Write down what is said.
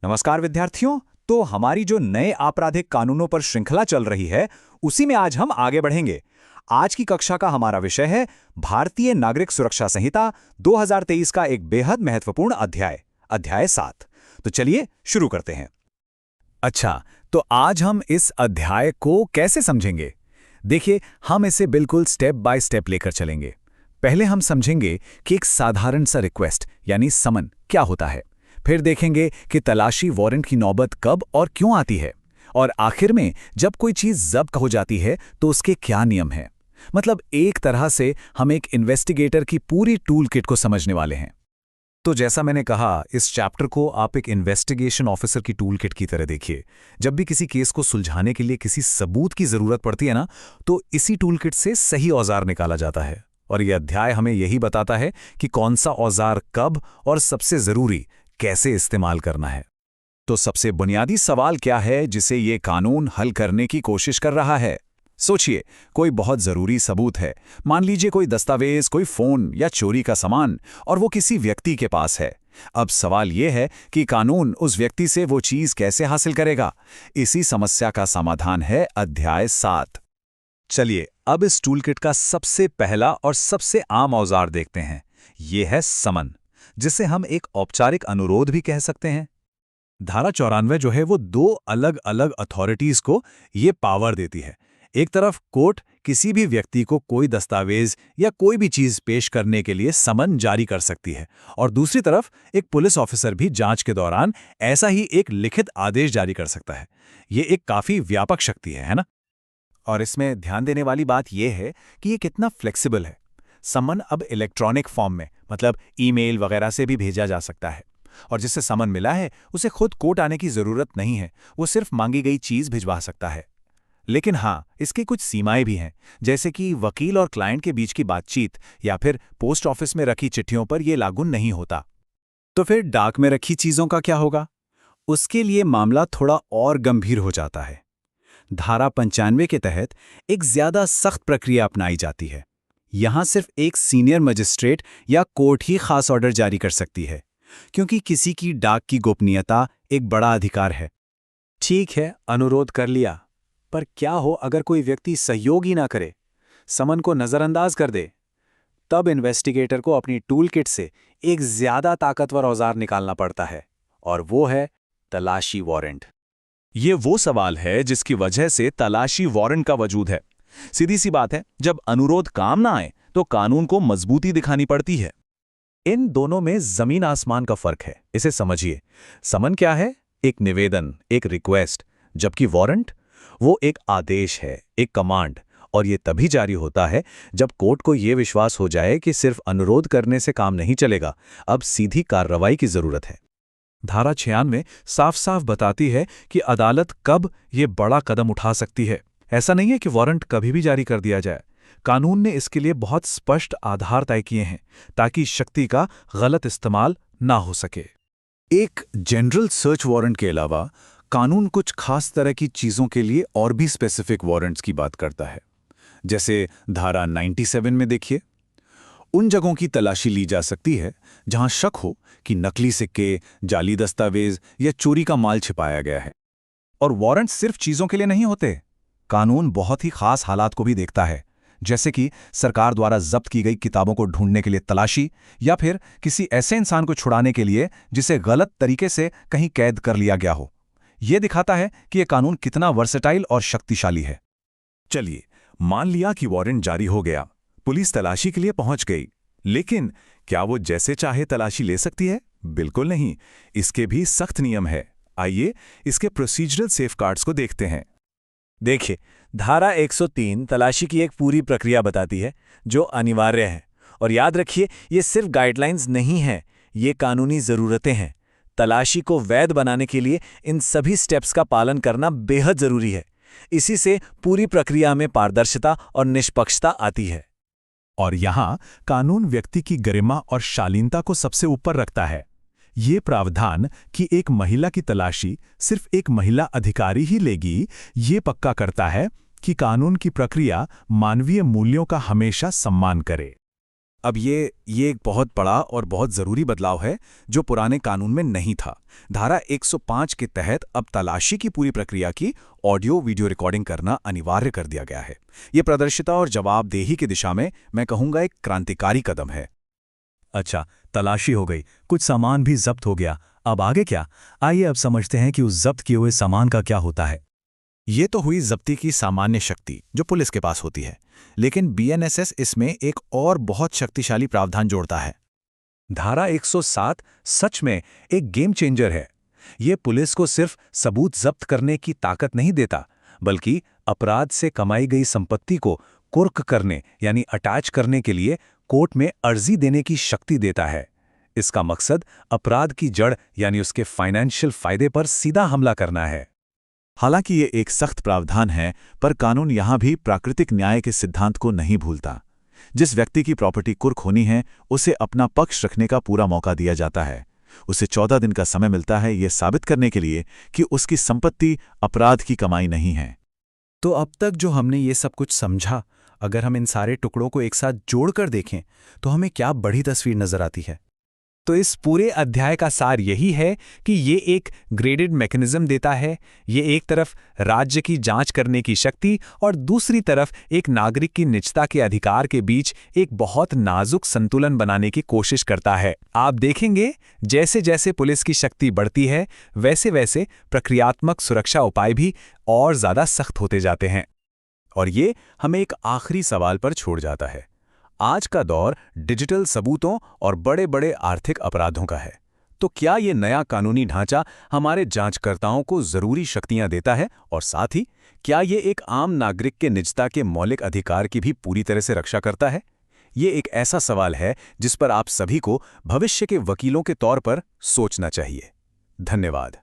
नमस्कार विद्यार्थियों। तो हमारी जो नए आपराधिक कानूनों पर श्रृंखला चल रही है, उसी में आज हम आगे बढ़ेंगे। आज की कक्षा का हमारा विषय है भारतीय नागरिक सुरक्षा संहिता 2023 का एक बेहद महत्वपूर्ण अध्याय, अध्याय 7। तो चलिए शुरू करते हैं। अच्छा, तो आज हम इस अध्याय को कैसे समझेंगे? देखिए, हम इसे बिल्कुल स्टेप बाय स्टेप लेकर चलेंगे। पहले हम समझेंगे कि एक साधारण सा रिक्वेस्ट यानी समन क्या होता है। फिर देखेंगे कि तलाशी वारंट की नौबत कब और क्यों आती है। और आखिर में जब कोई चीज जब्त हो जाती है तो उसके क्या नियम हैं। मतलब एक तरह से हम एक इन्वेस्टिगेटर की पूरी टूल किट को समझने वाले हैं। तो जैसा मैंने कहा, इस चैप्टर को आप एक इन्वेस्टिगेशन ऑफिसर की टूल किट की तरह देखिए। जब भी किसी केस को सुलझाने के लिए किसी सबूत की जरूरत पड़ती है ना, तो इसी टूल किट से सही औजार निकाला जाता है। और यह अध्याय हमें यही बताता है कि कौन सा औजार कब और सबसे जरूरी कैसे इस्तेमाल करना है। तो सबसे बुनियादी सवाल क्या है जिसे ये कानून हल करने की कोशिश कर रहा है? सोचिए, कोई बहुत जरूरी सबूत है। मान लीजिए कोई दस्तावेज, कोई फोन या चोरी का सामान, और वो किसी व्यक्ति के पास है। अब सवाल ये है कि कानून उस व्यक्ति से वो चीज कैसे हासिल करेगा। इसी समस्या का समाधान है अध्याय 7। चलिए अब इस टूलकिट का सबसे पहला और सबसे आम औजार देखते हैं। ये है समन, जिसे हम एक औपचारिक अनुरोध भी कह सकते हैं। धारा 94 जो है वो दो अलग अलग अथॉरिटीज को ये पावर देती है। एक तरफ कोर्ट किसी भी व्यक्ति को कोई दस्तावेज या कोई भी चीज पेश करने के लिए समन जारी कर सकती है, और दूसरी तरफ एक पुलिस ऑफिसर भी जांच के दौरान ऐसा ही एक लिखित आदेश जारी कर सकता है। ये एक काफी व्यापक शक्ति है ना? और इसमें ध्यान देने वाली बात यह है कि ये कितना फ्लेक्सिबल है। समन अब इलेक्ट्रॉनिक फॉर्म में, मतलब ईमेल वगैरह से भी भेजा जा सकता है। और जिससे समन मिला है उसे खुद कोर्ट आने की जरूरत नहीं है, वो सिर्फ मांगी गई चीज भिजवा सकता है। लेकिन हाँ, इसकी कुछ सीमाएं भी हैं, जैसे कि वकील और क्लाइंट के बीच की बातचीत या फिर पोस्ट ऑफिस में रखी चिट्ठियों पर यह लागू नहीं होता। तो फिर डाक में रखी चीजों का क्या होगा? उसके लिए मामला थोड़ा और गंभीर हो जाता है। धारा 95 के तहत एक ज्यादा सख्त प्रक्रिया अपनाई जाती है। यहां सिर्फ एक सीनियर मजिस्ट्रेट या कोर्ट ही खास ऑर्डर जारी कर सकती है, क्योंकि किसी की डाक की गोपनीयता एक बड़ा अधिकार है। ठीक है, अनुरोध कर लिया, पर क्या हो अगर कोई व्यक्ति सहयोग ही ना करे, समन को नजरअंदाज कर दे? तब इन्वेस्टिगेटर को अपनी टूल किट से एक ज्यादा ताकतवर औजार निकालना पड़ता है, और वो है तलाशी वारंट। ये वो सवाल है जिसकी वजह से तलाशी वारंट का वजूद है। सीधी सी बात है, जब अनुरोध काम ना आए तो कानून को मजबूती दिखानी पड़ती है। इन दोनों में जमीन आसमान का फर्क है, इसे समझिए। समन क्या है? एक निवेदन, एक रिक्वेस्ट, जबकि वारंट वो एक आदेश है, एक कमांड। और ये तभी जारी होता है जब कोर्ट को ये विश्वास हो जाए कि सिर्फ अनुरोध करने से काम नहीं चलेगा, अब सीधी कार्रवाई की जरूरत है। धारा 96 साफ साफ बताती है कि अदालत कब ये बड़ा कदम उठा सकती है। ऐसा नहीं है कि वारंट कभी भी जारी कर दिया जाए। कानून ने इसके लिए बहुत स्पष्ट आधार तय किए हैं, ताकि शक्ति का गलत इस्तेमाल ना हो सके। एक जनरल सर्च वारंट के अलावा कानून कुछ खास तरह की चीजों के लिए और भी स्पेसिफिक वारंट्स की बात करता है। जैसे धारा 97 में देखिए, उन जगहों की तलाशी ली जा सकती है जहां शक हो कि नकली सिक्के, जाली दस्तावेज या चोरी का माल छिपाया गया है। और वारंट सिर्फ चीजों के लिए नहीं होते। कानून बहुत ही खास हालात को भी देखता है, जैसे कि सरकार द्वारा जब्त की गई किताबों को ढूंढने के लिए तलाशी, या फिर किसी ऐसे इंसान को छुड़ाने के लिए जिसे गलत तरीके से कहीं कैद कर लिया गया हो। यह दिखाता है कि यह कानून कितना वर्सेटाइल और शक्तिशाली है। चलिए, मान लिया कि वारंट जारी हो गया, पुलिस तलाशी के लिए पहुंच गई, लेकिन क्या वो जैसे चाहे तलाशी ले सकती है? बिल्कुल नहीं, इसके भी सख्त नियम है। आइए इसके प्रोसीजरल सेफगार्ड्स को देखते हैं। देखिए, धारा 103 तलाशी की एक पूरी प्रक्रिया बताती है जो अनिवार्य है। और याद रखिए, ये सिर्फ गाइडलाइंस नहीं हैं, ये कानूनी ज़रूरतें हैं। तलाशी को वैध बनाने के लिए इन सभी स्टेप्स का पालन करना बेहद ज़रूरी है। इसी से पूरी प्रक्रिया में पारदर्शिता और निष्पक्षता आती है। और यहाँ कानून व्यक्ति की गरिमा और शालीनता को सबसे ऊपर रखता है। ये प्रावधान कि एक महिला की तलाशी सिर्फ एक महिला अधिकारी ही लेगी, ये पक्का करता है कि कानून की प्रक्रिया मानवीय मूल्यों का हमेशा सम्मान करे। अब ये एक बहुत बड़ा और बहुत ज़रूरी बदलाव है जो पुराने कानून में नहीं था। धारा 105 के तहत अब तलाशी की पूरी प्रक्रिया की ऑडियो वीडियो रिकॉर्डिंग करना अनिवार्य कर दिया गया है। ये पारदर्शिता और जवाबदेही की दिशा में मैं कहूँगा एक क्रांतिकारी कदम है। अच्छा, तलाशी हो गई, कुछ सामान भी जब्त हो गया, अब आगे क्या? आइए अब समझते हैं कि उस जब्त किए हुए सामान का क्या होता है। ये तो हुई जब्ती की सामान्य शक्ति जो पुलिस के पास होती है, लेकिन बीएनएसएस इसमें एक और बहुत शक्तिशाली प्रावधान जोड़ता है। धारा 107 सच में एक गेम चेंजर है। ये पुलिस को सिर्फ सबूत जब्त करने की ताकत नहीं देता, बल्कि अपराध से कमाई गई संपत्ति को कुर्क करने यानी अटैच करने के लिए कोर्ट में अर्जी देने की शक्ति देता है। इसका मकसद अपराध की जड़ यानी उसके फाइनेंशियल फायदे पर सीधा हमला करना है। हालांकि ये एक सख्त प्रावधान है, पर कानून यहाँ भी प्राकृतिक न्याय के सिद्धांत को नहीं भूलता। जिस व्यक्ति की प्रॉपर्टी कुर्क होनी है, उसे अपना पक्ष रखने का पूरा मौका दिया जाता है। उसे 14 दिन का समय मिलता है ये साबित करने के लिए कि उसकी संपत्ति अपराध की कमाई नहीं है। तो अब तक जो हमने ये सब कुछ समझा, अगर हम इन सारे टुकड़ों को एक साथ जोड़कर देखें तो हमें क्या बड़ी तस्वीर नजर आती है। तो इस पूरे अध्याय का सार यही है कि ये एक ग्रेडेड मैकेनिज्म देता है। ये एक तरफ राज्य की जांच करने की शक्ति और दूसरी तरफ एक नागरिक की निजता के अधिकार के बीच एक बहुत नाजुक संतुलन बनाने की कोशिश करता है। आप देखेंगे जैसे जैसे पुलिस की शक्ति बढ़ती है, वैसे वैसे प्रक्रियात्मक सुरक्षा उपाय भी और ज़्यादा सख्त होते जाते हैं। और ये हमें एक आखिरी सवाल पर छोड़ जाता है। आज का दौर डिजिटल सबूतों और बड़े बड़े आर्थिक अपराधों का है। तो क्या ये नया कानूनी ढांचा हमारे जांचकर्ताओं को जरूरी शक्तियां देता है, और साथ ही क्या ये एक आम नागरिक के निजता के मौलिक अधिकार की भी पूरी तरह से रक्षा करता है? ये एक ऐसा सवाल है जिस पर आप सभी को भविष्य के वकीलों के तौर पर सोचना चाहिए। धन्यवाद।